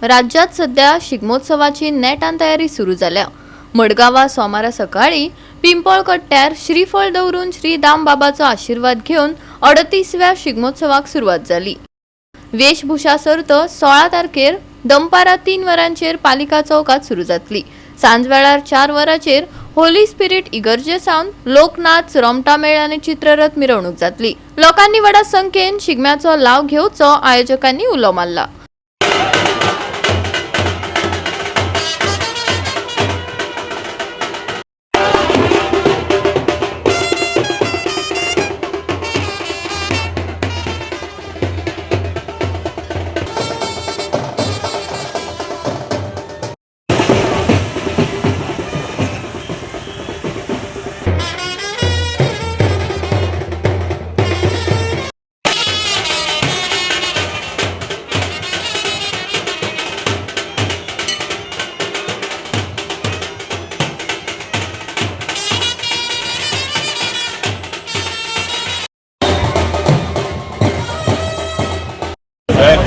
राज्यात सध्या शिगमोत्सवाची नेटान तयारी सुरू झाल्या। मडगावा सोमारा सकाळी पिंपळकट्ट्यार श्रीफळ दवरून श्री दामबाबाचो आशीर्वाद घेऊन 38व्या शिगमोत्सवाक सुरुवात झाली। वेशभूषा सर्त 16 तारखेर दनपारां 3 वरांचेर पालिका चौकात सुरू जातली। सांजवेळार 4 वरांचेर होली स्पिरिट इगर्जे सावन लोकनाच, रोमटा मेळ आनी चित्ररथ मिरवणूक जातली। लोकांनी व्हडा संख्येन शिगम्याचो लाव घेवचो आयोजकांनी उलो मारला।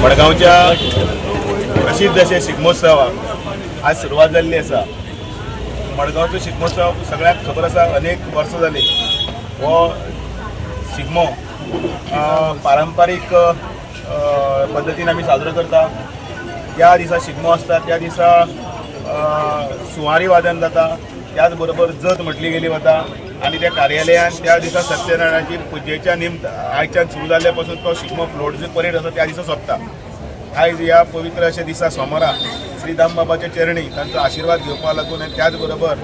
मडगावच्या प्रसिद्ध अशा शिगमोत्सवाक आज सुरुवात जाल्ली आसा। मडगावचो शिगमोत्सव सगळ्यांक खबर आसा, अनेक वर्सां जाली। हो शिगमो पारंपारीक पद्दतीन आमी साजरो करता। त्या दिसा शिगमो आसता, त्या दिसा सुवारी वादन जाता, त्याच बरोबर जत म्हटली गेली वता आणि त्या कार्यालयान त्या दिसा सत्यनारायणाची पुजेच्या निमत आयच्यान सुरू जाल्ल्या पासून तो शिगमो फ्लोट जो परेड आसा त्या दिसा सोंपता। आयज ह्या पवित्र अशा दिसा सोमारा श्री दामबाबाच्या चरणी तांचो आशीर्वाद घेवपा लागून आनी त्याच बरोबर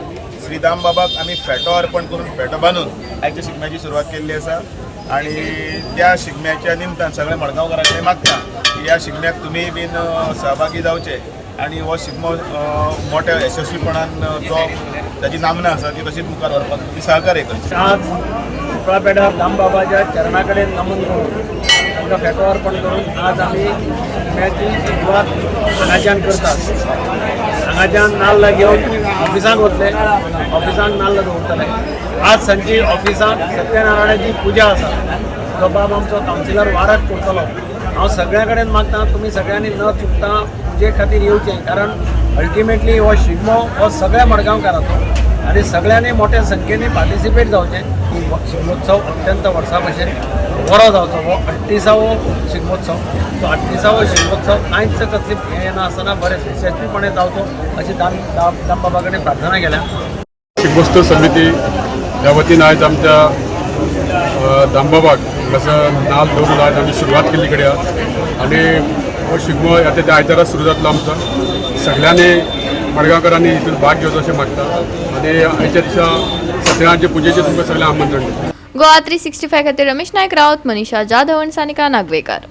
श्री दामबाबाक आमी फेटो अर्पण करून फेटो बांदून आयच्या शिगम्याची सुरवात केल्ली आसा। आणि त्या शिगम्याच्या निमतान सगळे मडगांवकारांकडे मागता की ह्या शिगम्याक तुमी बीन सहभागी जावचे आणि हो शिगमो मोठ्या यशस्वीपणान जो ताची नामना आसा ती तशीच मुखार व्हरपाक तुमी सहकार्य करचे। आज पेडार दामबाबाच्या चरणा कडेन नमन करून तांकां फेटो अर्पण करून आज आमी शिगम्याची सुरवात हांगाच्यान करतात। हांगाच्यान नाल्ल घेवन ऑफिसांत वतले, ऑफिसांत नाल्ल दवरतले। आज सांजची ऑफिसांत सत्यनारायणाची पुजा आसा, तो बाब आमचो कावन्सिलर वाराक करतलो। हांव सगळ्या कडेन मागता तुमी सगळ्यांनी न चुकता पुजे खातीर येवचें, कारण अल्टिमेटली हो शिगमो हो सगळ्या मडगांवकारांचो आनी सगळ्यांनी मोठ्या संख्येन पार्टिसिपेट जावचें। ही शिगमोत्सव अत्यंत वर्सां भशेन बरो जावचो। हो 38वो शिगमोत्सव, तो 38वो शिगमोत्सव कांयच कसली हें नासतना बरें यशस्वीपणे जावचो अशी दामबाबा कडेन प्रार्थना केल्या। शिगमोत्सव समिती ह्या वतीन आयज आमच्या दामबाबाक असं नाल दवरून आज आमी सुरवात केल्ली कडेन आनी हो शिगमो येता त्या आयतारा सुरू जातलो आमचो। सगळ्यांनी मडगांवकारांनी हितून भाग घेवचो अशें मागता आनी आयच्या दिसा सत्यनारायणाचे पुजेचें तुमकां सगळ्यांक आमंत्रण दिता। गोवा 365 खातीर रमेश नायक रावत, मनीषा जाधव आनी सानिका नागवेकर।